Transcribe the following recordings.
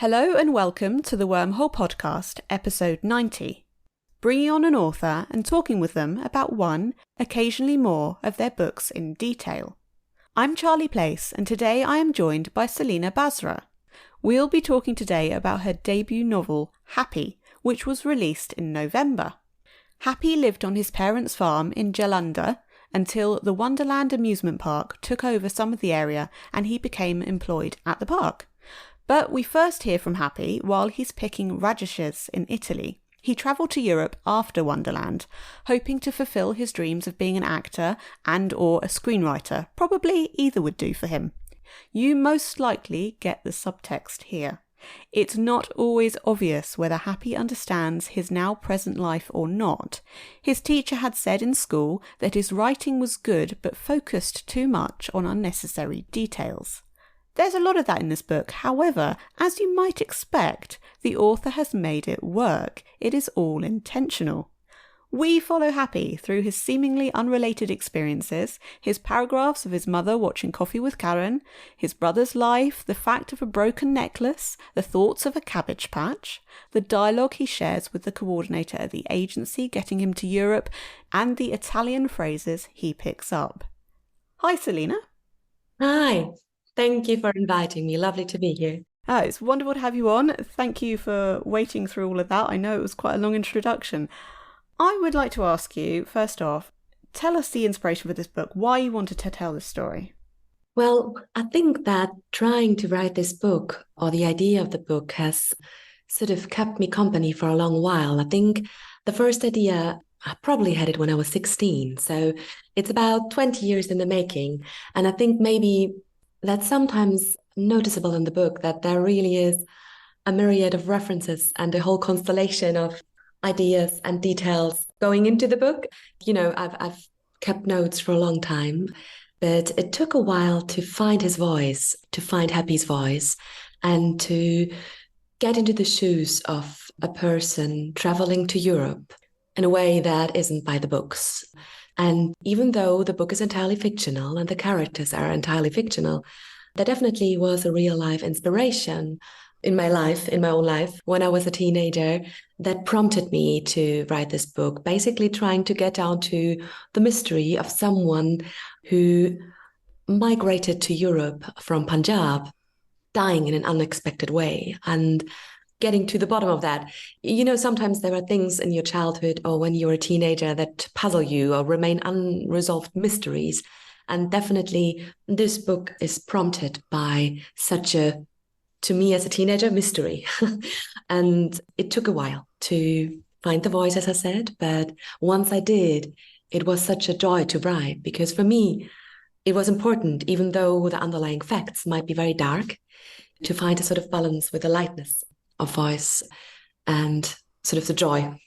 Hello and welcome to the Wormhole Podcast, episode 90, bringing on an author and talking with them about one, occasionally more, of their books in detail. I'm Charlie Place, and today I am joined by Celina Basra. We'll be talking today about her debut novel, Happy, which was released in November. Happy lived on his parents' farm in Jalandhar until the Wonderland amusement park took over some of the area and he became employed at the park. But we first hear from Happy while he's picking radishes in Italy. He travelled to Europe after Wonderland, hoping to fulfil his dreams of being an actor and or a screenwriter. Probably either would do for him. You most likely get the subtext here. It's not always obvious whether Happy understands his now present life or not. His teacher had said in school that his writing was good but focused too much on unnecessary details. There's a lot of that in this book. However, as you might expect, the author has made it work. It is all intentional. We follow Happy through his seemingly unrelated experiences, his paragraphs of his mother watching Koffee With Karan, his brother's life, the fact of a broken necklace, the thoughts of a cabbage patch, the dialogue he shares with the coordinator at the agency getting him to Europe, and the Italian phrases he picks up. Hi, Celina. Hi. Thank you for inviting me. Lovely to be here. It's wonderful to have you on. Thank you for waiting through all of that. I know it was quite a long introduction. I would like to ask you, first off, tell us the inspiration for this book, why you wanted to tell this story. Well, I think that trying to write this book, or the idea of the book, has sort of kept me company for a long while. I think the first idea, I probably had it when I was 16. So it's about 20 years in the making. And I think maybe that's sometimes noticeable in the book, that there really is a myriad of references and a whole constellation of ideas and details going into the book. You know, I've kept notes for a long time, but it took a while to find his voice, to find Happy's voice, and to get into the shoes of a person traveling to Europe in a way that isn't by the books. And even though the book is entirely fictional and the characters are entirely fictional, there definitely was a real life inspiration in my life, in my own life, when I was a teenager, that prompted me to write this book, basically trying to get down to the mystery of someone who migrated to Europe from Punjab, dying in an unexpected way, and getting to the bottom of that. You know, sometimes there are things in your childhood or when you're a teenager that puzzle you or remain unresolved mysteries. And definitely this book is prompted by such a, to me as a teenager, mystery. And it took a while to find the voice, as I said. But once I did, it was such a joy to write, because for me, it was important, even though the underlying facts might be very dark, to find a sort of balance with the lightness of voice and sort of the joy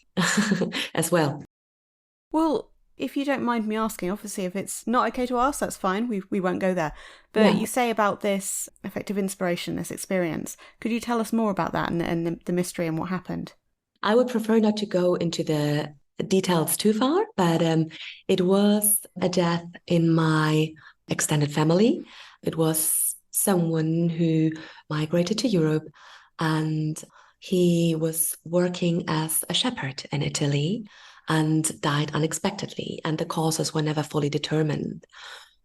as well. Well, if you don't mind me asking, obviously if it's not okay to ask, that's fine, we won't go there. But You say about this effective inspiration, this experience. Could you tell us more about that and the mystery and what happened? I would prefer not to go into the details too far, but it was a death in my extended family. It was someone who migrated to Europe, and he was working as a shepherd in Italy and died unexpectedly, and the causes were never fully determined.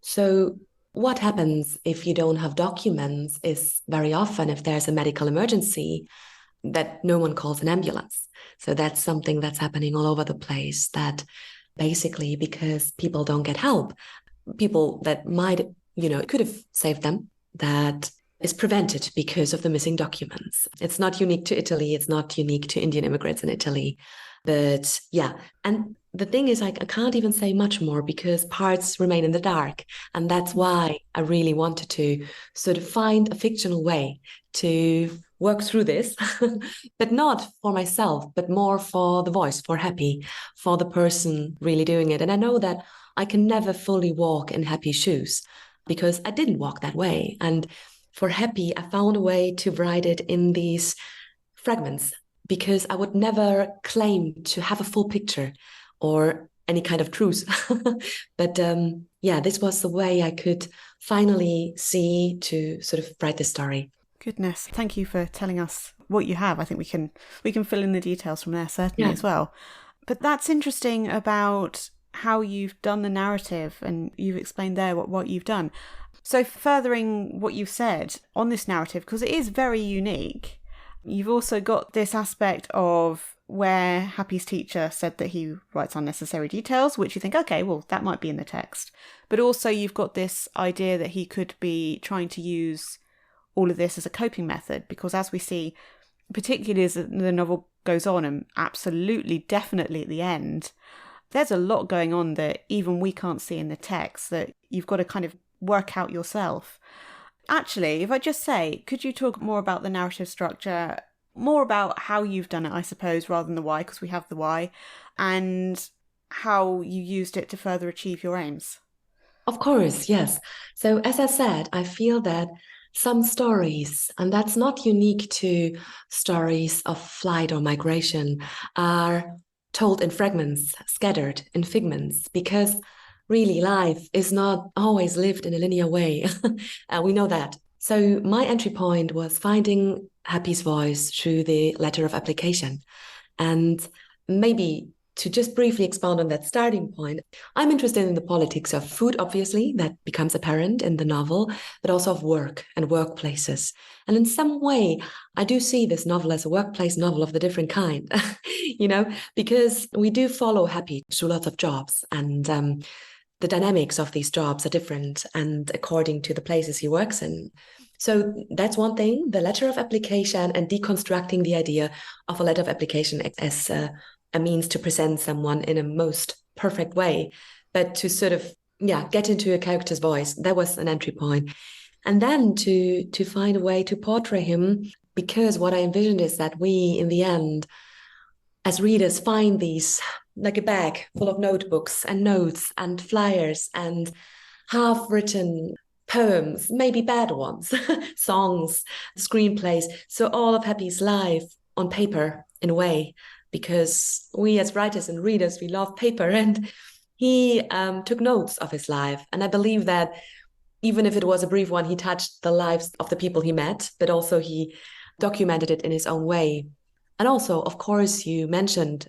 So what happens if you don't have documents is very often, if there's a medical emergency, that no one calls an ambulance. So that's something that's happening all over the place, that basically because people don't get help, people that might, could have saved them, that is prevented because of the missing documents. It's not unique to Italy. It's not unique to Indian immigrants in Italy. But yeah, and the thing is, I can't even say much more because parts remain in the dark. And that's why I really wanted to sort of find a fictional way to work through this, but not for myself, but more for the voice, for Happy, for the person really doing it. And I know that I can never fully walk in Happy's shoes because I didn't walk that way. And for Happy, I found a way to write it in these fragments, because I would never claim to have a full picture or any kind of truth. But this was the way I could finally see to sort of write the story. Goodness, thank you for telling us what you have. I think we can fill in the details from there certainly as well. But that's interesting about how you've done the narrative, and you've explained there what you've done. So furthering what you've said on this narrative, because it is very unique, you've also got this aspect of where Happy's teacher said that he writes unnecessary details, which you think, okay, well, that might be in the text. But also you've got this idea that he could be trying to use all of this as a coping method, because as we see, particularly as the novel goes on, and absolutely, definitely at the end, there's a lot going on that even we can't see in the text that you've got to kind of work out yourself. Actually, if I just say, could you talk more about the narrative structure, more about how you've done it, I suppose, rather than the why, because we have the why, and how you used it to further achieve your aims? Of course, yes. So as I said, I feel that some stories, and that's not unique to stories of flight or migration, are told in fragments, scattered in figments, because really life is not always lived in a linear way. We know that. So my entry point was finding Happy's voice through the letter of application. And maybe to just briefly expound on that starting point, I'm interested in the politics of food, obviously, that becomes apparent in the novel, but also of work and workplaces. And in some way, I do see this novel as a workplace novel of the different kind, because we do follow Happy through lots of jobs, and the dynamics of these jobs are different and according to the places he works in. So that's one thing, the letter of application, and deconstructing the idea of a letter of application as a means to present someone in a most perfect way, but to sort of, get into a character's voice. That was an entry point. And then to find a way to portray him, because what I envisioned is that we, in the end, as readers, find these like a bag full of notebooks and notes and flyers and half-written poems, maybe bad ones, songs, screenplays. So all of Happy's life on paper, in a way, because we as writers and readers, we love paper, and he took notes of his life. And I believe that even if it was a brief one, he touched the lives of the people he met, but also he documented it in his own way. And also, of course, you mentioned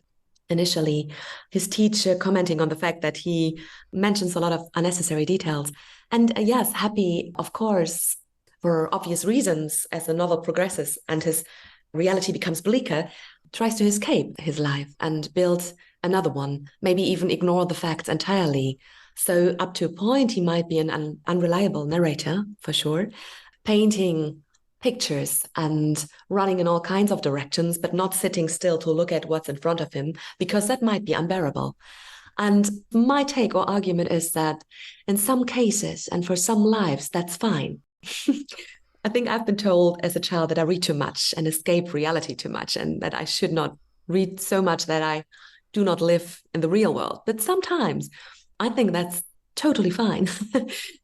initially his teacher commenting on the fact that he mentions a lot of unnecessary details. And yes, Happy, of course, for obvious reasons, as the novel progresses and his reality becomes bleaker, tries to escape his life and build another one, maybe even ignore the facts entirely. So up to a point, he might be an unreliable narrator, for sure, painting pictures and running in all kinds of directions, but not sitting still to look at what's in front of him, because that might be unbearable. And my take or argument is that in some cases and for some lives, that's fine. I think I've been told as a child that I read too much and escape reality too much, and that I should not read so much that I do not live in the real world. But sometimes I think that's totally fine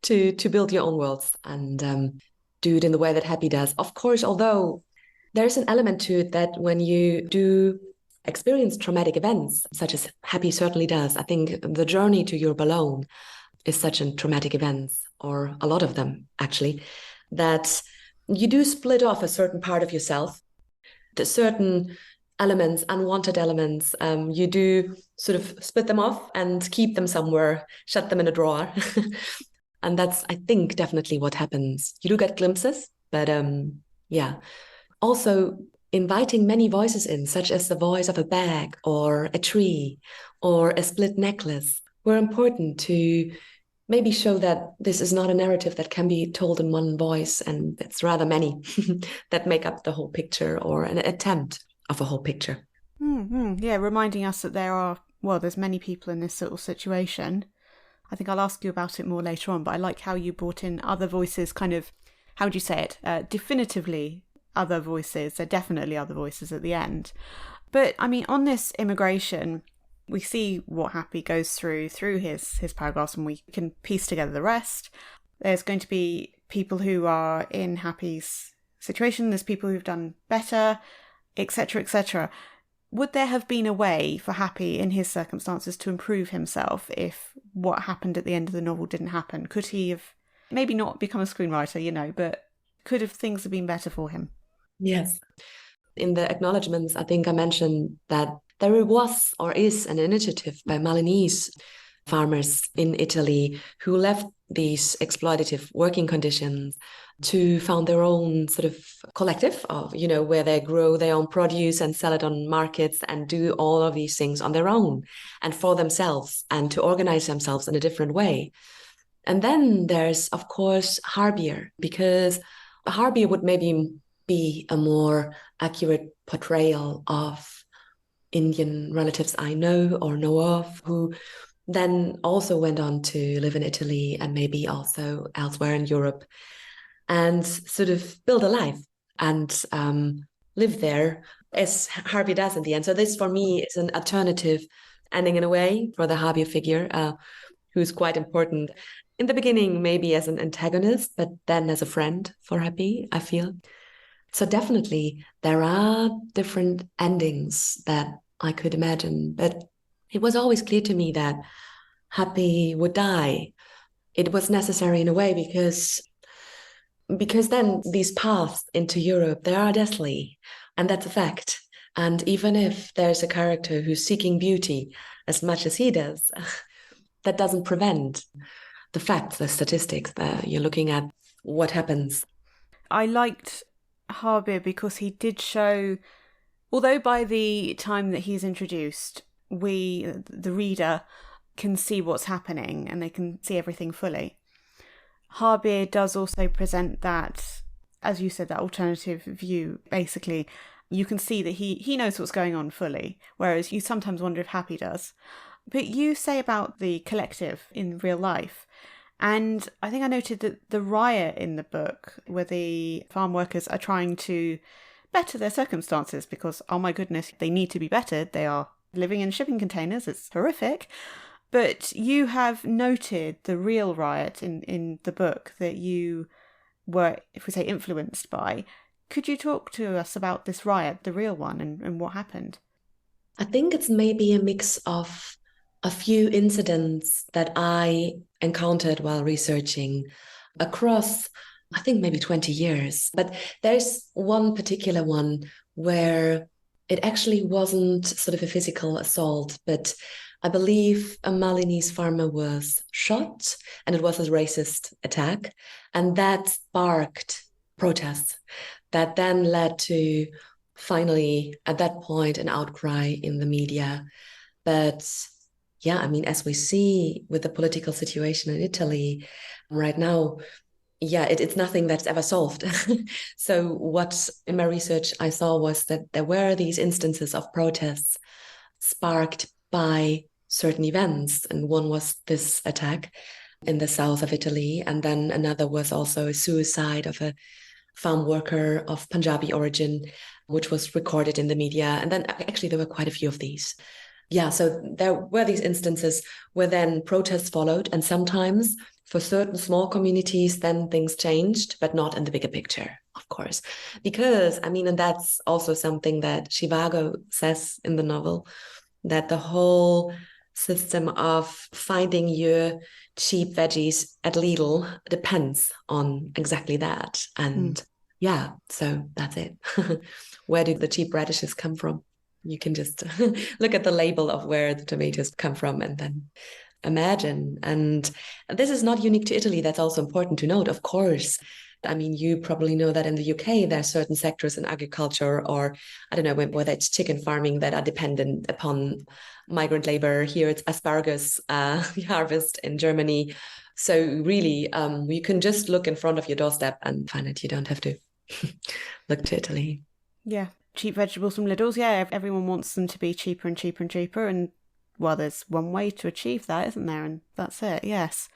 to build your own worlds and do it in the way that Happy does. Of course, although there's an element to it that when you do experience traumatic events, such as Happy certainly does, I think the journey to Europe alone is such a traumatic event, or a lot of them actually, that you do split off a certain part of yourself, the certain elements, unwanted elements, you do sort of split them off and keep them somewhere, shut them in a drawer. And that's, I think, definitely what happens. You do get glimpses, but Also, inviting many voices in, such as the voice of a bag or a tree or a split necklace, were important to maybe show that this is not a narrative that can be told in one voice, and it's rather many that make up the whole picture, or an attempt of a whole picture. Mm-hmm. Yeah, reminding us that there's many people in this sort of situation. I think I'll ask you about it more later on, but I like how you brought in other voices, kind of, how would you say it? Definitively other voices. There are definitely other voices at the end. But, I mean, on this immigration, we see what Happy goes through his paragraphs, and we can piece together the rest. There's going to be people who are in Happy's situation. There's people who've done better, etc., etc. Would there have been a way for Happy in his circumstances to improve himself if what happened at the end of the novel didn't happen? Could he have maybe not become a screenwriter, but Could have things have been better for him? Yes. In the acknowledgements, I think I mentioned that there was or is an initiative by Malinese farmers in Italy who left these exploitative working conditions to found their own sort of collective of, where they grow their own produce and sell it on markets and do all of these things on their own and for themselves and to organize themselves in a different way. And then there's, of course, Harbir, because Harbir would maybe be a more accurate portrayal of Indian relatives I know or know of who then also went on to live in Italy and maybe also elsewhere in Europe and sort of build a life and live there as Harvey does in the end. So this for me is an alternative ending in a way for the Harvey figure, who's quite important. In the beginning, maybe as an antagonist, but then as a friend for Happy, I feel. So definitely there are different endings that I could imagine, but it was always clear to me that Happy would die. It was necessary in a way because then these paths into Europe, they are deathly, and that's a fact. And even if there's a character who's seeking beauty as much as he does, that doesn't prevent the facts, the statistics, that you're looking at what happens. I liked Harbir because he did show, although by the time that he's introduced, we, the reader, can see what's happening and they can see everything fully. Harbir does also present that, as you said, that alternative view. Basically, you can see that he knows what's going on fully, whereas you sometimes wonder if Happy does. But you say about the collective in real life, and I think I noted that the riot in the book, where the farm workers are trying to better their circumstances because, oh my goodness, they need to be bettered. They are living in shipping containers. It's horrific. But you have noted the real riot in the book that you were, if we say, influenced by. Could you talk to us about this riot, the real one, and what happened? I think it's maybe a mix of a few incidents that I encountered while researching across, I think, maybe 20 years. But there's one particular one where it actually wasn't sort of a physical assault, but I believe a Malinese farmer was shot and it was a racist attack. And that sparked protests that then led to finally, at that point, an outcry in the media. But yeah, I mean, as we see with the political situation in Italy right now, yeah, it's nothing that's ever solved. So what in my research I saw was that there were these instances of protests sparked by certain events. And one was this attack in the south of Italy. And then another was also a suicide of a farm worker of Punjabi origin, which was recorded in the media. And then actually there were quite a few of these. Yeah, so there were these instances where then protests followed. And sometimes for certain small communities, then things changed, but not in the bigger picture, of course. Because, I mean, and that's also something that Zhivago says in the novel, that the whole system of finding your cheap veggies at Lidl depends on exactly that. And yeah, so that's it. Where do the cheap radishes come from? You can just look at the label of where the tomatoes come from and then imagine. And this is not unique to Italy. That's also important to note, of course. I mean, you probably know that in the UK, there are certain sectors in agriculture, or I don't know whether it's chicken farming, that are dependent upon migrant labor. Here it's asparagus harvest in Germany. So really, you can just look in front of your doorstep and find it. You don't have to look to Italy. Yeah, cheap vegetables from Lidl's. Yeah, everyone wants them to be cheaper and cheaper and cheaper. And well, there's one way to achieve that, isn't there? And that's it, yes.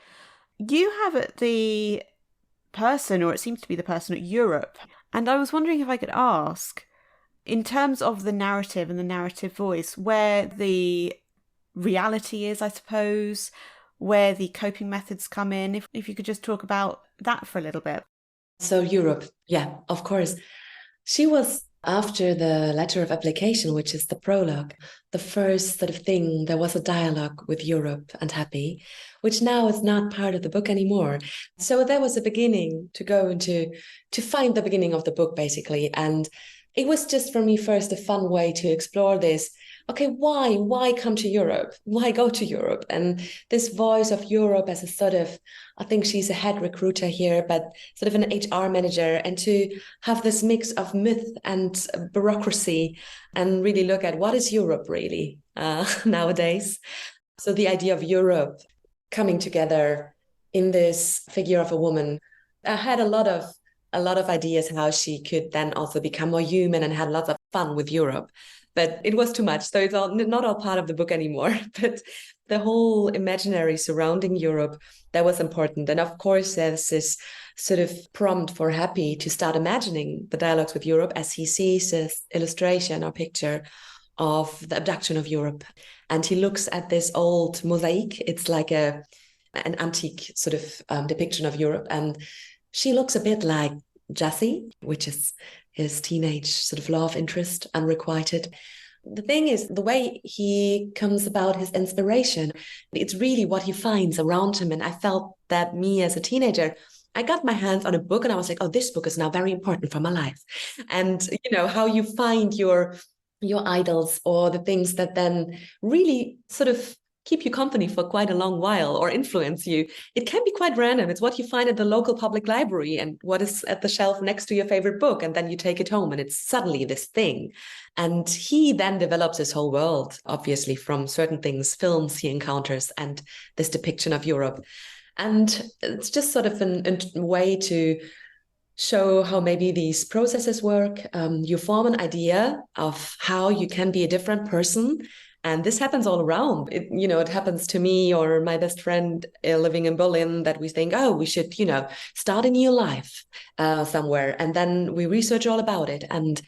You have it the person, or it seems to be the person at Europe. And I was wondering if I could ask, in terms of the narrative and the narrative voice, where the reality is, I suppose, where the coping methods come in, if you could just talk about that for a little bit. So Europe, yeah, of course. She was After the letter of application, which is the prologue, the first sort of thing, there was a dialogue with Europe and Happy, which now is not part of the book anymore. So there was a beginning to go into, to find the beginning of the book, basically. And it was just for me first a fun way to explore this. Okay, why come to Europe? Why go to Europe? And this voice of Europe as a sort of, I think she's a head recruiter here, but sort of an HR manager, and to have this mix of myth and bureaucracy and really look at what is Europe really nowadays. So the idea of Europe coming together in this figure of a woman, I had a lot of ideas how she could then also become more human, and had lots of fun with Europe. But it was too much. So it's not all part of the book anymore. But the whole imaginary surrounding Europe, that was important. And of course, there's this sort of prompt for Happy to start imagining the dialogues with Europe as he sees this illustration or picture of the abduction of Europe. And he looks at this old mosaic. It's like an antique sort of depiction of Europe. And she looks a bit like Jessie, which is his teenage sort of love interest, unrequited. The thing is, the way he comes about his inspiration, it's really what he finds around him. And I felt that me as a teenager, I got my hands on a book and I was like, oh, this book is now very important for my life. And, how you find your idols, or the things that then really sort of keep you company for quite a long while or influence you. It can be quite random. It's what you find at the local public library and what is at the shelf next to your favorite book. And then you take it home and it's suddenly this thing. And he then develops his whole world, obviously, from certain things, films he encounters, and this depiction of Europe. And it's just sort of a way to show how maybe these processes work. You form an idea of how you can be a different person. And this happens all around. It happens to me or my best friend living in Berlin, that we think, oh, we should, start a new life somewhere. And then we research all about it. And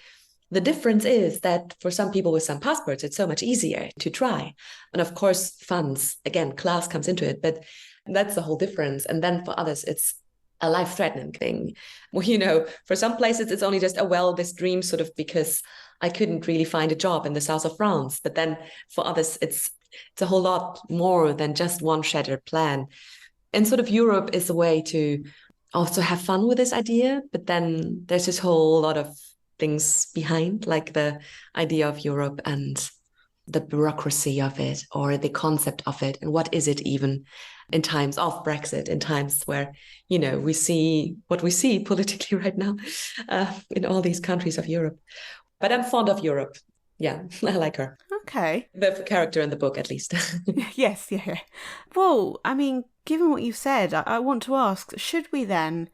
the difference is that for some people with some passports, it's so much easier to try. And of course, funds, again, class comes into it, but that's the whole difference. And then for others, it's a life-threatening thing. Well, for some places, it's only just, this dream sort of because I couldn't really find a job in the south of France. But then for others, it's a whole lot more than just one shattered plan. And sort of Europe is a way to also have fun with this idea. But then there's this whole lot of things behind, like the idea of Europe and the bureaucracy of it, or the concept of it. And what is it even in times of Brexit, in times where, we see what we see politically right now in all these countries of Europe. But I'm fond of Europe. Yeah, I like her. Okay. The character in the book, at least. Yes, yeah. Well, I mean, given what you've said, I want to ask, should we then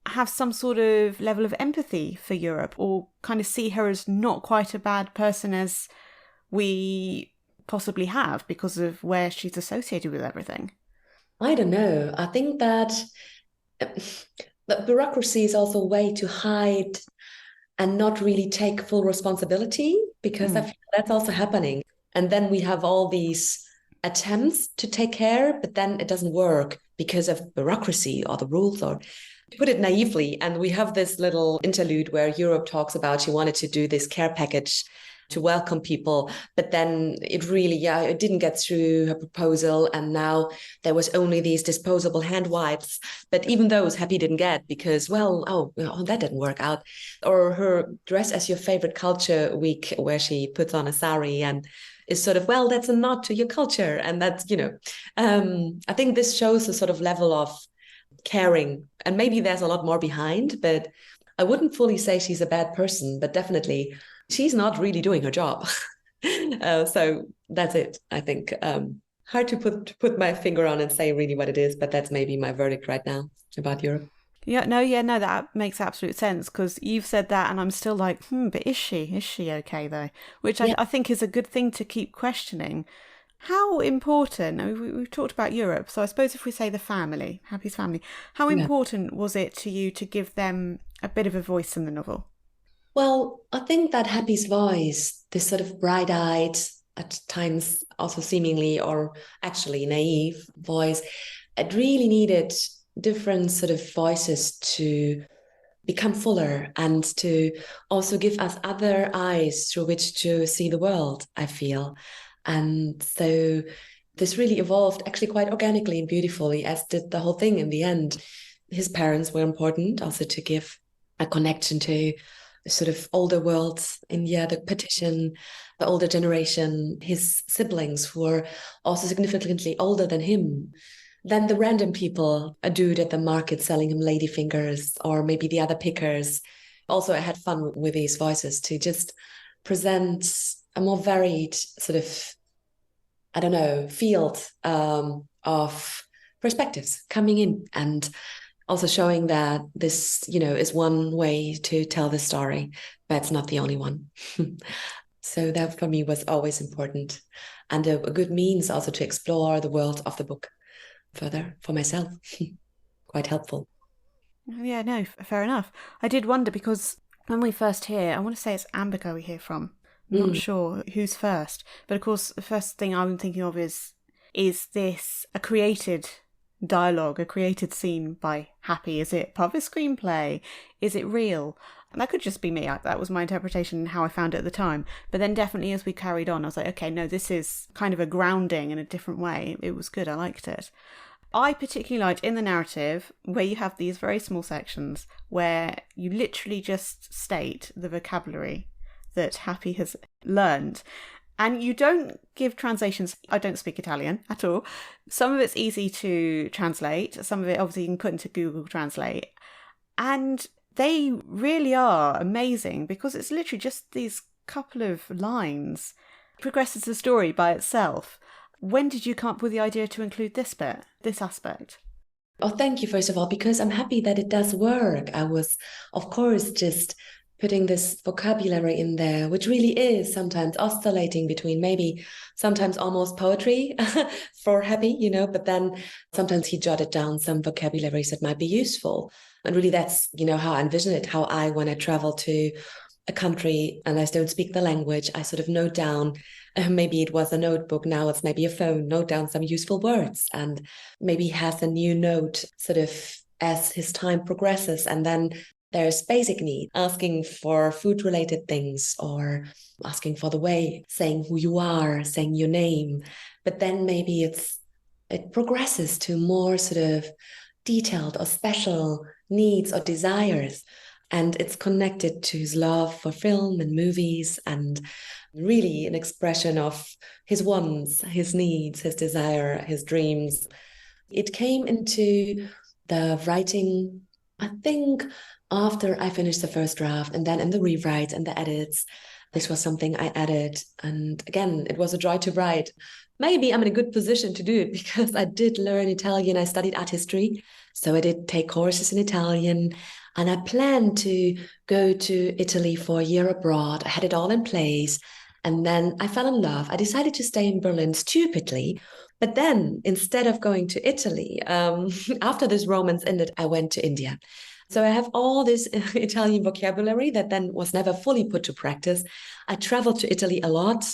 have some sort of level of empathy for Europe, or kind of see her as not quite a bad person as we possibly have because of where she's associated with everything? I don't know. I think that the bureaucracy is also a way to hide and not really take full responsibility, because I feel that's also happening. And then we have all these attempts to take care, but then it doesn't work because of bureaucracy or the rules, or to put it naively. And we have this little interlude where Europe talks about she wanted to do this care package to welcome people, but then it didn't get through her proposal, and now there was only these disposable hand wipes, but even those Happy didn't get because, that didn't work out. Or her dress as your favorite culture week, where she puts on a sari and is sort of, that's a nod to your culture. And that's, I think this shows a sort of level of caring, and maybe there's a lot more behind, but I wouldn't fully say she's a bad person, but definitely she's not really doing her job. So that's it, I think. Hard to put my finger on and say really what it is, but that's maybe my verdict right now about Europe. Yeah, no, that makes absolute sense, because you've said that and I'm still like, but is she okay though? Which I think is a good thing to keep questioning. How important, I mean, we've talked about Europe, so I suppose if we say the family, Happy's family, how important was it to you to give them a bit of a voice in the novel? Well, I think that Happy's voice, this sort of bright-eyed, at times also seemingly or actually naive voice, it really needed different sort of voices to become fuller and to also give us other eyes through which to see the world, I feel. And so this really evolved actually quite organically and beautifully, as did the whole thing in the end. His parents were important also to give a connection to the sort of older world, India, the petition, the older generation, his siblings who were also significantly older than him. Then the random people, a dude at the market selling him ladyfingers, or maybe the other pickers. Also, I had fun with these voices to just present a more varied sort of, I don't know, field of perspectives coming in, and also showing that this, is one way to tell the story, but it's not the only one. So that for me was always important, and a good means also to explore the world of the book further for myself. Quite helpful. Yeah, no, fair enough. I did wonder because when we first hear, I want to say it's Ambica we hear from. I'm not sure who's first, but of course the first thing I'm thinking of is this a created dialogue, a created scene by Happy? Is it part of a screenplay? Is it real? And that could just be me. That was my interpretation and how I found it at the time. But then definitely as we carried on, I was like, okay, no, this is kind of a grounding in a different way. It was good. I liked it. I particularly liked in the narrative where you have these very small sections where you literally just state the vocabulary that Happy has learned. And you don't give translations. I don't speak Italian at all. Some of it's easy to translate. Some of it obviously you can put into Google Translate. And they really are amazing because it's literally just these couple of lines. It progresses the story by itself. When did you come up with the idea to include this bit, this aspect? Oh, thank you, first of all, because I'm happy that it does work. I was, of course, just putting this vocabulary in there, which really is sometimes oscillating between maybe sometimes almost poetry for Happy, but then sometimes he jotted down some vocabularies that might be useful. And really that's, how I envision it, how I, when I travel to a country and I don't speak the language, I sort of note down, maybe it was a notebook, now it's maybe a phone, note down some useful words, and maybe has a new note sort of as his time progresses. And then there's basic need, asking for food-related things or asking for the way, saying who you are, saying your name. But then maybe it progresses to more sort of detailed or special needs or desires. And it's connected to his love for film and movies, and really an expression of his wants, his needs, his desire, his dreams. It came into the writing, I think, after I finished the first draft, and then in the rewrites and the edits, this was something I added. And again, it was a joy to write. Maybe I'm in a good position to do it because I did learn Italian. I studied art history, so I did take courses in Italian. And I planned to go to Italy for a year abroad. I had it all in place. And then I fell in love. I decided to stay in Berlin stupidly. But then instead of going to Italy, after this romance ended, I went to India. So I have all this Italian vocabulary that then was never fully put to practice. I traveled to Italy a lot,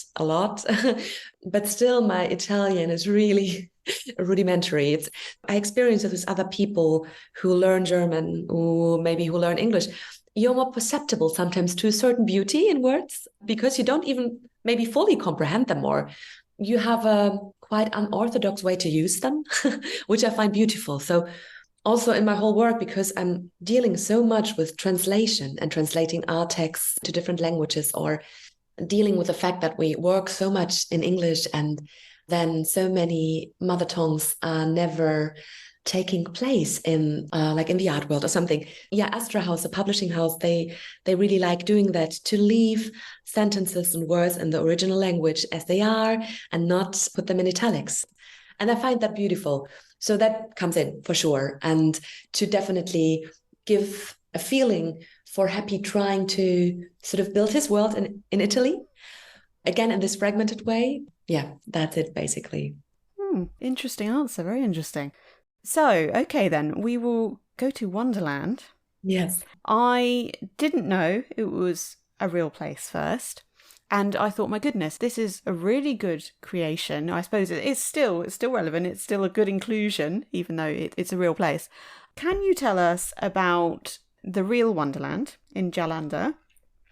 but still my Italian is really rudimentary. I experience it with other people who learn German, or maybe who learn English. You're more perceptible sometimes to a certain beauty in words because you don't even maybe fully comprehend them, or you have a quite unorthodox way to use them, which I find beautiful. So also in my whole work, because I'm dealing so much with translation and translating our texts to different languages, or dealing with the fact that we work so much in English and then so many mother tongues are never taking place in like in the art world or something. Yeah, Astra House, the publishing house, they really like doing that, to leave sentences and words in the original language as they are and not put them in italics. And I find that beautiful. So that comes in for sure. And to definitely give a feeling for Happy trying to sort of build his world in Italy, again, in this fragmented way. Yeah, that's it, basically. Interesting answer. Very interesting. So, okay, then we will go to Wonderland. Yes. I didn't know it was a real place first. And I thought, my goodness, this is a really good creation. I suppose it's still relevant. It's still a good inclusion, even though it's a real place. Can you tell us about the real Wonderland in Jalandhar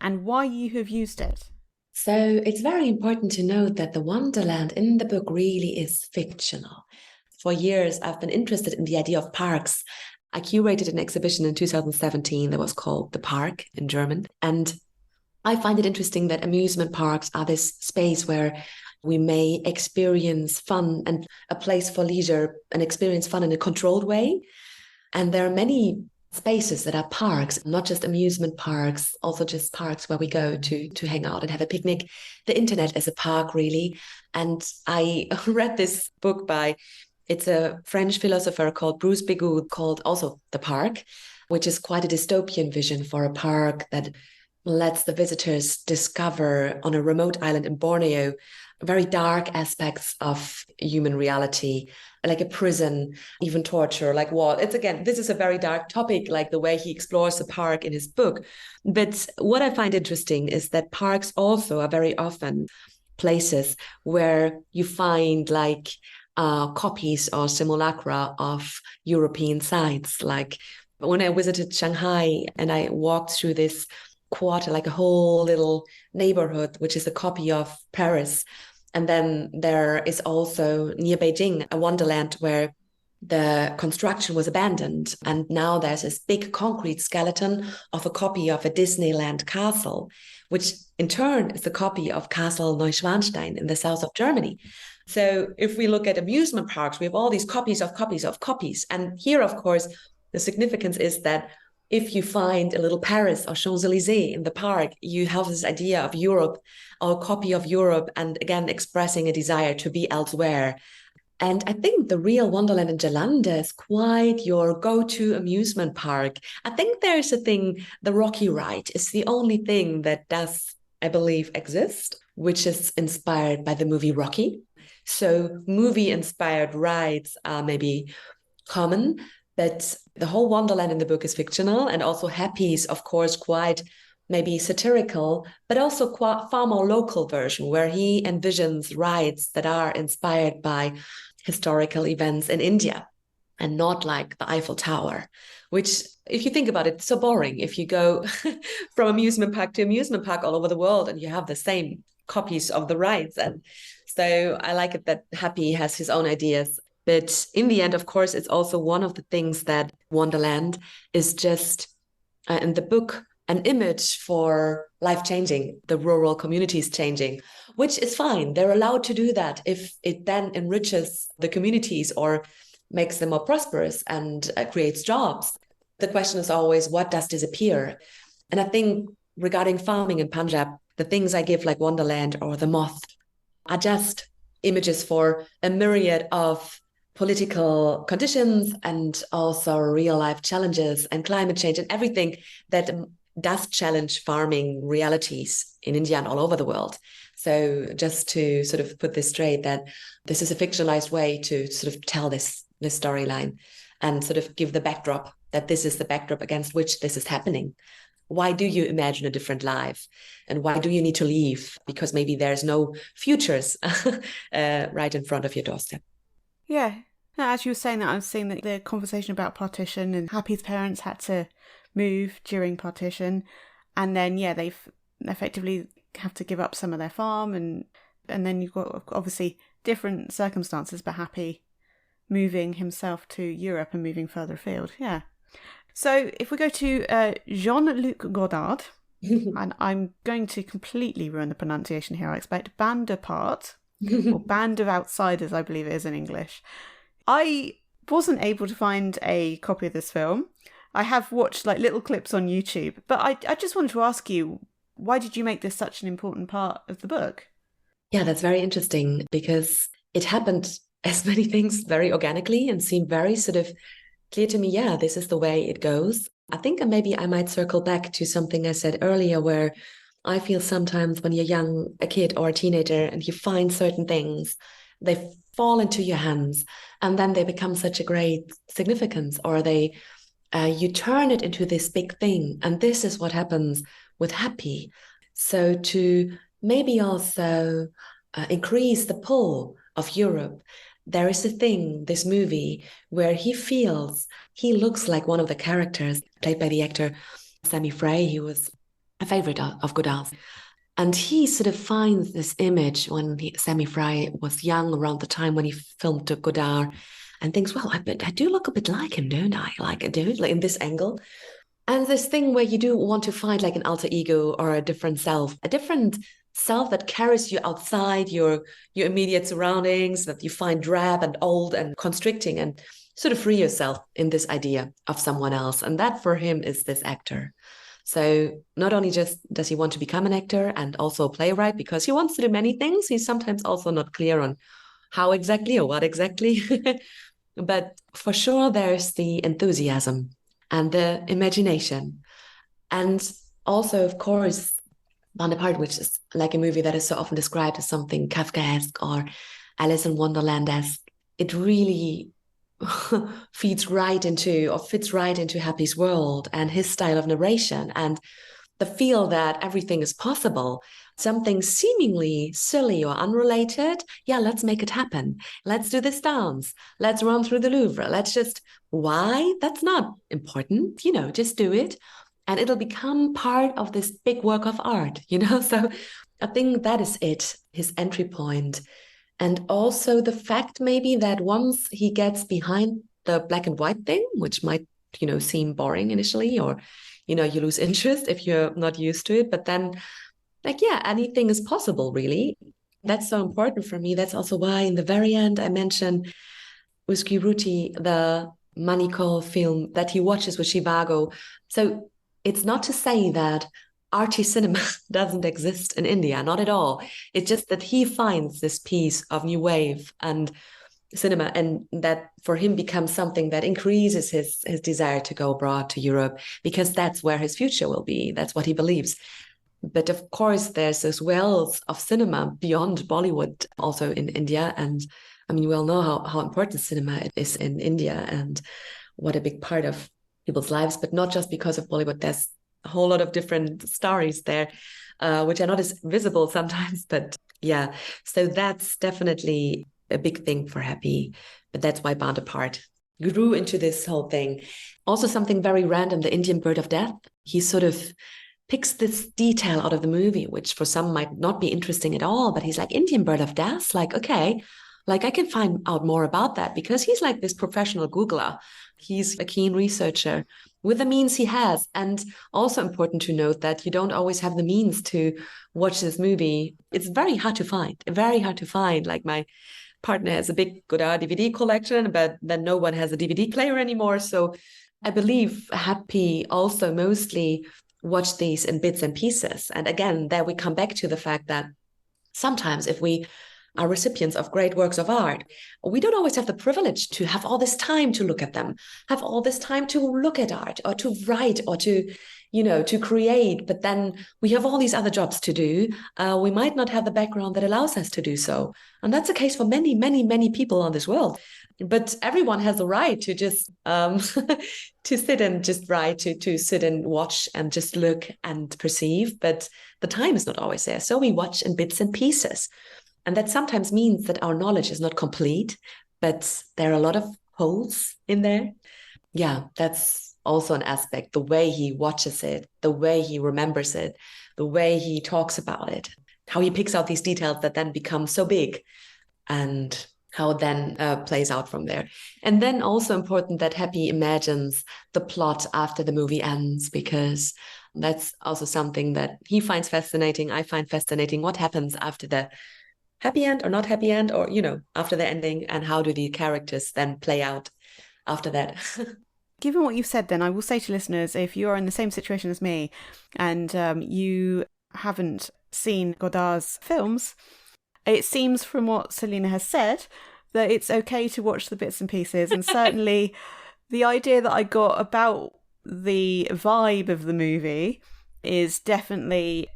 and why you have used it. So it's very important to note that the Wonderland in the book really is fictional. For years, I've been interested in the idea of parks. I curated an exhibition in 2017 that was called The Park in German. And I find it interesting that amusement parks are this space where we may experience fun and a place for leisure and experience fun in a controlled way. And there are many spaces that are parks, not just amusement parks, also just parks where we go to hang out and have a picnic. The internet is a park, really. And I read this book it's a French philosopher called Bruce Bigot, called also The Park, which is quite a dystopian vision for a park that lets the visitors discover on a remote island in Borneo very dark aspects of human reality, like a prison, even torture, like war. This is a very dark topic, like the way he explores the park in his book. But what I find interesting is that parks also are very often places where you find like copies or simulacra of European sites. Like when I visited Shanghai and I walked through this quarter, like a whole little neighborhood, which is a copy of Paris. And then there is also near Beijing, a Wonderland where the construction was abandoned. And now there's this big concrete skeleton of a copy of a Disneyland castle, which in turn is a copy of Castle Neuschwanstein in the south of Germany. So if we look at amusement parks, we have all these copies of copies of copies. And here, of course, the significance is that if you find a little Paris or Champs-Élysées in the park, you have this idea of Europe or a copy of Europe, and again, expressing a desire to be elsewhere. And I think the real Wonderland in Jalandhar is quite your go-to amusement park. I think there's a thing, the Rocky ride is the only thing that does, I believe, exist, which is inspired by the movie Rocky. So movie-inspired rides are maybe common, but the whole Wonderland in the book is fictional, and also Happy is, of course, quite maybe satirical, but also quite far more local version where he envisions rides that are inspired by historical events in India and not like the Eiffel Tower, which, if you think about it, it's so boring. If you go from amusement park to amusement park all over the world and you have the same copies of the rides. And so I like it that Happy has his own ideas. But in the end, of course, it's also one of the things that Wonderland is just, in the book, an image for life changing, the rural communities changing, which is fine. They're allowed to do that if it then enriches the communities or makes them more prosperous and creates jobs. The question is always, what does disappear? And I think regarding farming in Punjab, the things I give like Wonderland or the moth are just images for a myriad of political conditions and also real life challenges and climate change and everything that does challenge farming realities in India and all over the world. So just to sort of put this straight, that this is a fictionalized way to sort of tell this storyline and sort of give the backdrop, that this is the backdrop against which this is happening. Why do you imagine a different life? And why do you need to leave? Because maybe there's no futures right in front of your doorstep. Yeah. Now, as you were saying that, I was seeing that the conversation about partition and Happy's parents had to move during partition. And then, yeah, they've effectively have to give up some of their farm. And then you've got obviously different circumstances, but Happy moving himself to Europe and moving further afield. Yeah. So if we go to Jean Luc Goddard, and I'm going to completely ruin the pronunciation here, I expect, Bande part, or Band of Outsiders, I believe it is in English. I wasn't able to find a copy of this film. I have watched like little clips on YouTube, but I just wanted to ask you, why did you make this such an important part of the book? Yeah, that's very interesting because it happened, as many things, very organically and seemed very sort of clear to me. Yeah, this is the way it goes. I think maybe I might circle back to something I said earlier, where I feel sometimes when you're a kid or a teenager, and you find certain things, they fall into your hands and then they become such a great significance, or you turn it into this big thing. And this is what happens with Happy. So to maybe also increase the pull of Europe, there is a thing, this movie, where he looks like one of the characters played by the actor Sammy Frey. He was a favorite of Godard's. And he sort of finds this image when Sammy Frey was young, around the time when he filmed Godard, and thinks, well, I do look a bit like him, don't I? Like I do, like in this angle. And this thing where you do want to find like an alter ego or a different self that carries you outside your immediate surroundings, that you find drab and old and constricting, and sort of free yourself in this idea of someone else. And that for him is this actor. So not only just does he want to become an actor and also a playwright, because he wants to do many things, he's sometimes also not clear on how exactly or what exactly. But for sure, there's the enthusiasm and the imagination. And also, of course, Bande, which is like a movie that is so often described as something Kafkaesque or Alice in Wonderland-esque. It really fits right into Happy's world and his style of narration, and the feel that everything is possible. Something seemingly silly or unrelated, yeah, let's make it happen. Let's do this dance. Let's run through the Louvre. Why? That's not important. Just do it. And it'll become part of this big work of art, So I think that is it, his entry point. And also the fact maybe that once he gets behind the black and white thing, which might, seem boring initially, or, you lose interest if you're not used to it. But then, anything is possible, really. That's so important for me. That's also why in the very end, I mentioned Whiskey Ruti, the Manico film that he watches with Zhivago. So it's not to say that arty cinema doesn't exist in India, not at all. It's just that he finds this piece of new wave and cinema, and that for him becomes something that increases his desire to go abroad to Europe, because that's where his future will be. That's what he believes. But of course, there's this wells of cinema beyond Bollywood also in India. And I mean, we all know how important cinema is in India and what a big part of people's lives, but not just because of Bollywood. There's a whole lot of different stories there, which are not as visible sometimes. But yeah, so that's definitely a big thing for Happy. But that's why Bande grew into this whole thing. Also something very random, the Indian bird of death. He sort of picks this detail out of the movie, which for some might not be interesting at all, but he's like, Indian bird of death? Like, okay, like I can find out more about that, because he's like this professional Googler. He's a keen researcher with the means he has. And also important to note that you don't always have the means to watch this movie. It's very hard to find. Like my partner has a big Godard DVD collection, but then no one has a DVD player anymore. So I believe Happy also mostly watched these in bits and pieces. And again, there we come back to the fact that sometimes if we are recipients of great works of art, we don't always have the privilege to have all this time to look at them, have all this time to look at art or to write or to, to create. But then we have all these other jobs to do. We might not have the background that allows us to do so. And that's the case for many, many, many people on this world. But everyone has the right to just to sit and just write, to sit and watch and just look and perceive. But the time is not always there. So we watch in bits and pieces. And that sometimes means that our knowledge is not complete, but there are a lot of holes in there. Yeah, that's also an aspect, the way he watches it, the way he remembers it, the way he talks about it, how he picks out these details that then become so big, and how it then plays out from there. And then also important that Happy imagines the plot after the movie ends, because that's also something that he finds fascinating. I find fascinating. What happens after the happy end or not happy end, or, after the ending, and how do the characters then play out after that? Given what you've said, then I will say to listeners, if you are in the same situation as me and you haven't seen Godard's films, it seems from what Celina has said that it's okay to watch the bits and pieces. And certainly the idea that I got about the vibe of the movie is definitely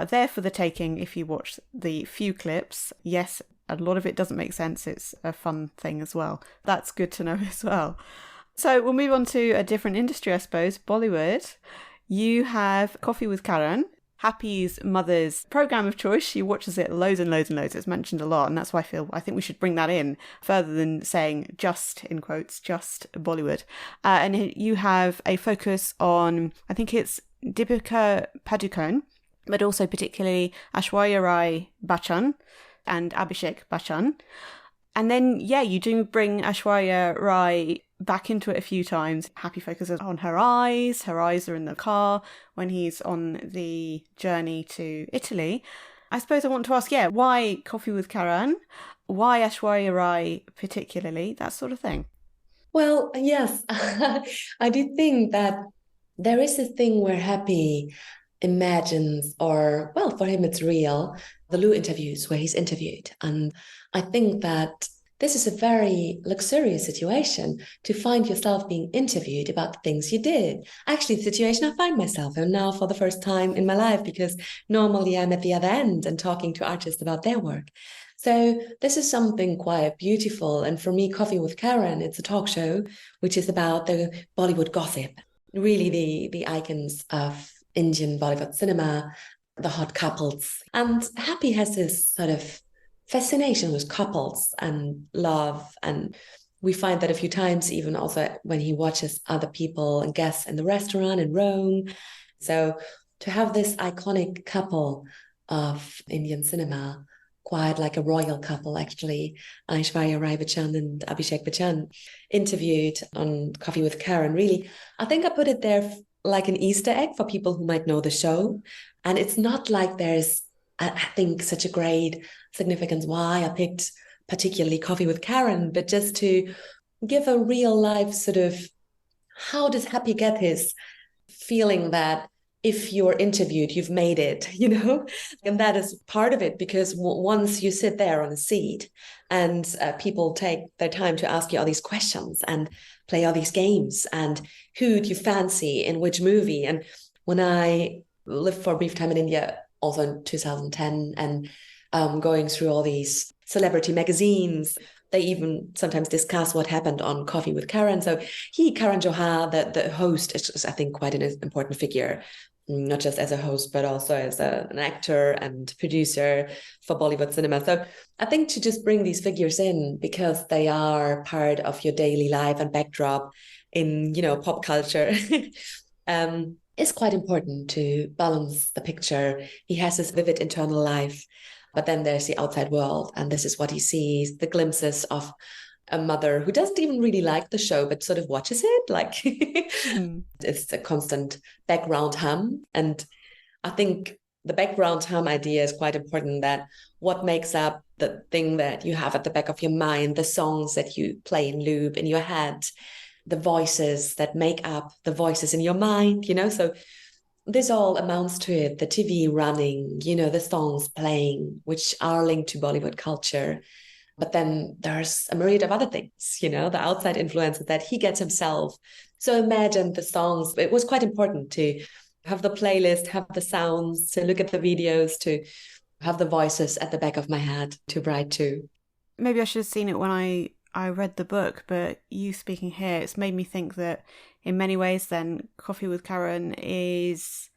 there for the taking if you watch the few clips. Yes, a lot of it doesn't make sense. It's a fun thing as well. That's good to know as well. So we'll move on to a different industry, I suppose, Bollywood. You have Koffee with Karan. Happy's mother's program of choice. She watches it loads and loads and loads. It's mentioned a lot, and that's why I think we should bring that in further than saying just, in quotes, just Bollywood. And you have a focus on, I think it's Deepika Padukone, but also particularly Aishwarya Rai Bachchan and Abhishek Bachchan. And then, yeah, you do bring Aishwarya Rai back into it a few times. Happy focuses on her eyes. Her eyes are in the car when he's on the journey to Italy. I suppose I want to ask, why Koffee with Karan? Why Aishwarya Rai particularly? That sort of thing. Well, yes, I do think that there is a thing where Happy imagines, or, well, for him it's real, the Lou interviews where he's interviewed. And I think that this is a very luxurious situation to find yourself being interviewed about the things you did. Actually, the situation I find myself in now for the first time in my life, because normally I'm at the other end and talking to artists about their work. So this is something quite beautiful. And for me, Coffee with Karan, it's a talk show, which is about the Bollywood gossip, really the icons of Indian Bollywood cinema, the hot couples. And Happy has this sort of fascination with couples and love. And we find that a few times, even also when he watches other people and guests in the restaurant in Rome. So to have this iconic couple of Indian cinema, quite like a royal couple, actually, Aishwarya Rai Bachchan and Abhishek Bachchan, interviewed on Coffee with Karan. Really, I think I put it there like an Easter egg for people who might know the show. And it's not like there's, I think, such a great significance why I picked particularly Coffee with Karan, but just to give a real life sort of, how does Happy get his feeling that if you're interviewed, you've made it, and that is part of it, because once you sit there on a seat and people take their time to ask you all these questions and play all these games, and who do you fancy in which movie? And when I lived for a brief time in India, also in 2010, and going through all these celebrity magazines, they even sometimes discuss what happened on Coffee with Karan. So Karan Johar, the host, is, I think, quite an important figure, not just as a host, but also as an actor and producer for Bollywood cinema. So I think to just bring these figures in, because they are part of your daily life and backdrop in, pop culture, is quite important to balance the picture. He has this vivid internal life, but then there's the outside world, and this is what he sees, the glimpses of a mother who doesn't even really like the show, but sort of watches it. Like it's a constant background hum. And I think the background hum idea is quite important, that what makes up the thing that you have at the back of your mind, the songs that you play in loop in your head, the voices that make up the voices in your mind, so this all amounts to it, the TV running, the songs playing, which are linked to Bollywood culture. But then there's a myriad of other things, the outside influences that he gets himself. So imagine the songs. It was quite important to have the playlist, have the sounds, to look at the videos, to have the voices at the back of my head to write to. Maybe I should have seen it when I read the book, but you speaking here, it's made me think that in many ways then Coffee with Karan is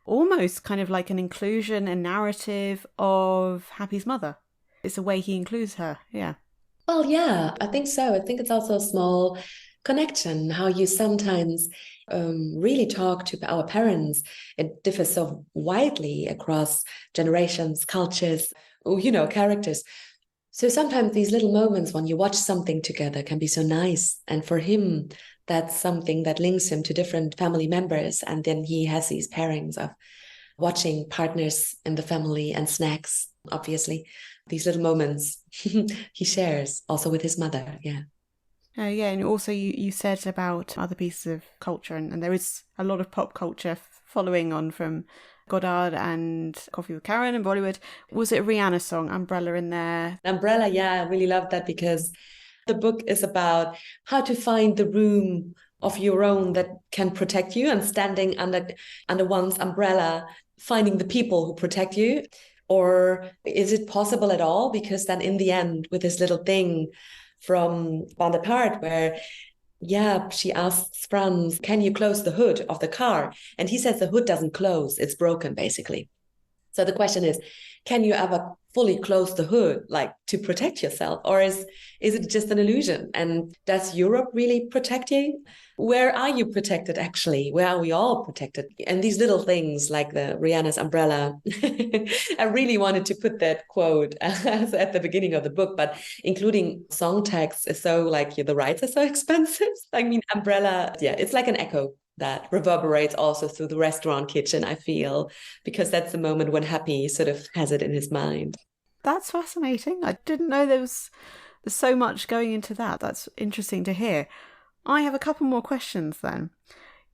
almost kind of like an inclusion and narrative of Happy's mother. It's a way he includes her, yeah. Well, yeah, I think so. I think it's also a small connection, how you sometimes really talk to our parents. It differs so widely across generations, cultures, characters. So sometimes these little moments when you watch something together can be so nice. And for him, that's something that links him to different family members. And then he has these pairings of watching partners in the family and snacks, obviously. These little moments he shares also with his mother, yeah. Yeah, and also you said about other pieces of culture, and there is a lot of pop culture following on from Goddard and Coffee with Karan and Bollywood. Was it a Rihanna song, Umbrella, in there? Umbrella, yeah, I really love that, because the book is about how to find the room of your own that can protect you, and standing under one's umbrella, finding the people who protect you. Or is it possible at all? Because then in the end, with this little thing from Bande, where yeah, she asks Franz, can you close the hood of the car? And he says the hood doesn't close, it's broken, basically. So the question is, can you ever fully close the hood, like to protect yourself? Or is it just an illusion? And does Europe really protect you? Where are you protected, actually? Where are we all protected? And these little things like the Rihanna's umbrella, I really wanted to put that quote at the beginning of the book, but including song text is so like, the rights are so expensive. I mean, umbrella, yeah, it's like an echo that reverberates also through the restaurant kitchen, I feel, because that's the moment when Happy sort of has it in his mind. That's fascinating. I didn't know there's so much going into that. That's interesting to hear. I have a couple more questions then.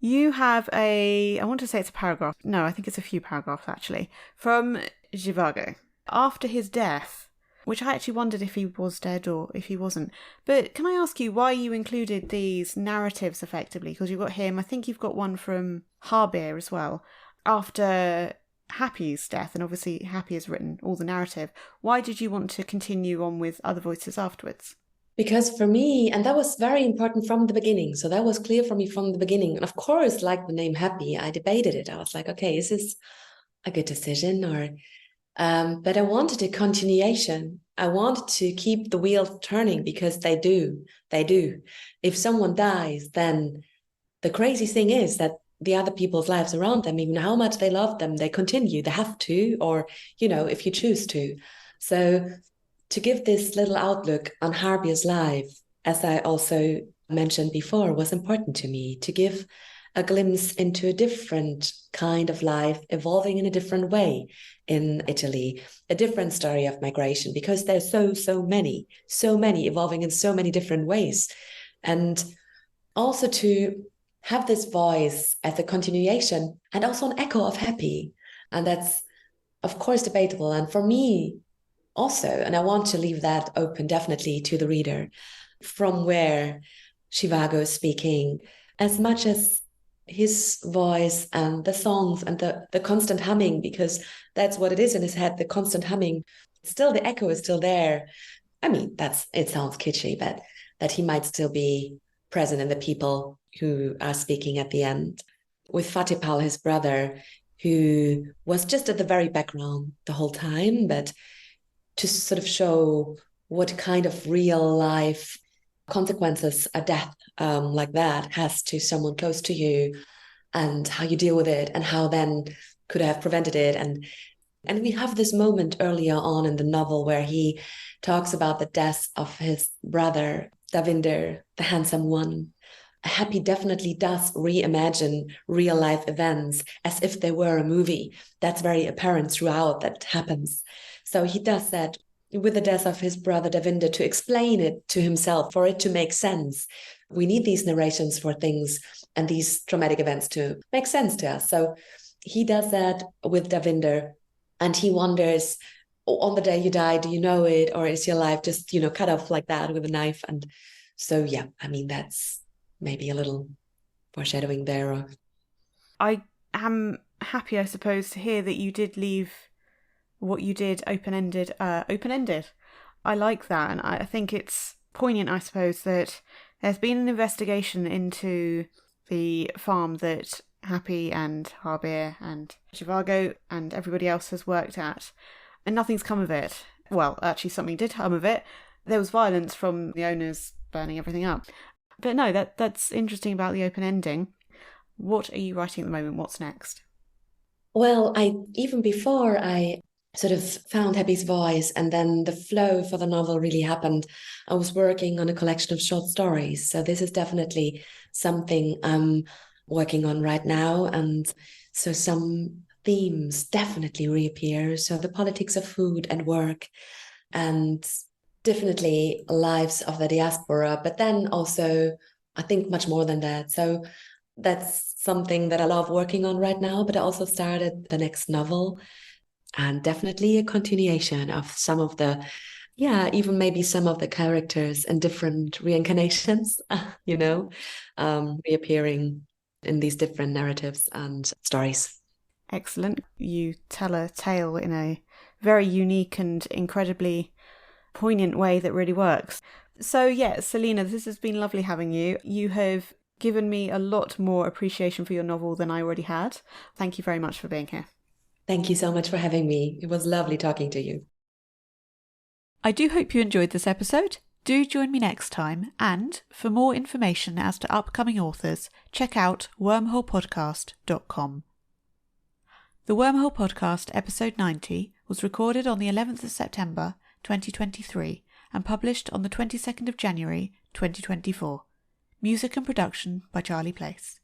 You have I want to say it's a paragraph. No, I think it's a few paragraphs actually, from Zhivago. After his death, which I actually wondered if he was dead or if he wasn't. But can I ask you why you included these narratives effectively? Because you've got him, I think you've got one from Harbir as well, after Happy's death, and obviously Happy has written all the narrative. Why did you want to continue on with other voices afterwards? Because for me, and that was very important from the beginning. So that was clear for me from the beginning. And of course, like the name Happy, I debated it. I was like, okay, is this a good decision? Or but I wanted a continuation. I wanted to keep the wheels turning because they do. They do. If someone dies, then the crazy thing is that the other people's lives around them, even how much they love them, they continue. They have to, or, if you choose to. So to give this little outlook on Harbier's life, as I also mentioned before, was important to me to give a glimpse into a different kind of life evolving in a different way in Italy, a different story of migration, because there's so many evolving in so many different ways. And also to have this voice as a continuation and also an echo of Happy. And that's, of course, debatable. And for me, also, and I want to leave that open definitely to the reader, from where Zhivago is speaking, as much as his voice and the songs and the constant humming, because that's what it is in his head, the constant humming, still the echo is still there. I mean, it sounds kitschy, but that he might still be present in the people who are speaking at the end. With Fatipal, his brother, who was just at the very background the whole time, but to sort of show what kind of real life consequences a death like that has to someone close to you, and how you deal with it, and how then could I have prevented it. And we have this moment earlier on in the novel where he talks about the death of his brother, Davinder, the handsome one. Happy definitely does reimagine real life events as if they were a movie. That's very apparent throughout that happens. So he does that with the death of his brother Davinder to explain it to himself, for it to make sense. We need these narrations for things and these traumatic events to make sense to us. So he does that with Davinder, and he wonders, on the day you die, do you know it? Or is your life just, cut off like that with a knife? And so, yeah, I mean, that's maybe a little foreshadowing there. I am happy, I suppose, to hear that you did leave what you did open-ended. I like that, and I think it's poignant, I suppose, that there's been an investigation into the farm that Happy and Harbir and Zhivago and everybody else has worked at, and nothing's come of it. Well, actually, something did come of it. There was violence from the owners burning everything up. But no, that's interesting about the open ending. What are you writing at the moment? What's next? Well, even before I sort of found Happy's voice and then the flow for the novel really happened, I was working on a collection of short stories. So this is definitely something I'm working on right now. And so some themes definitely reappear. So the politics of food and work, and definitely lives of the diaspora, but then also I think much more than that. So that's something that I love working on right now, but I also started the next novel, and definitely a continuation of some of the, even maybe some of the characters and different reincarnations, reappearing in these different narratives and stories. Excellent. You tell a tale in a very unique and incredibly poignant way that really works. So yeah, Celina, this has been lovely having you. You have given me a lot more appreciation for your novel than I already had. Thank you very much for being here. Thank you so much for having me. It was lovely talking to you. I do hope you enjoyed this episode. Do join me next time, and for more information as to upcoming authors, check out wormholepodcast.com. The Wormhole Podcast episode 90 was recorded on the 11th of September 2023 and published on the 22nd of January 2024. Music and production by Charlie Place.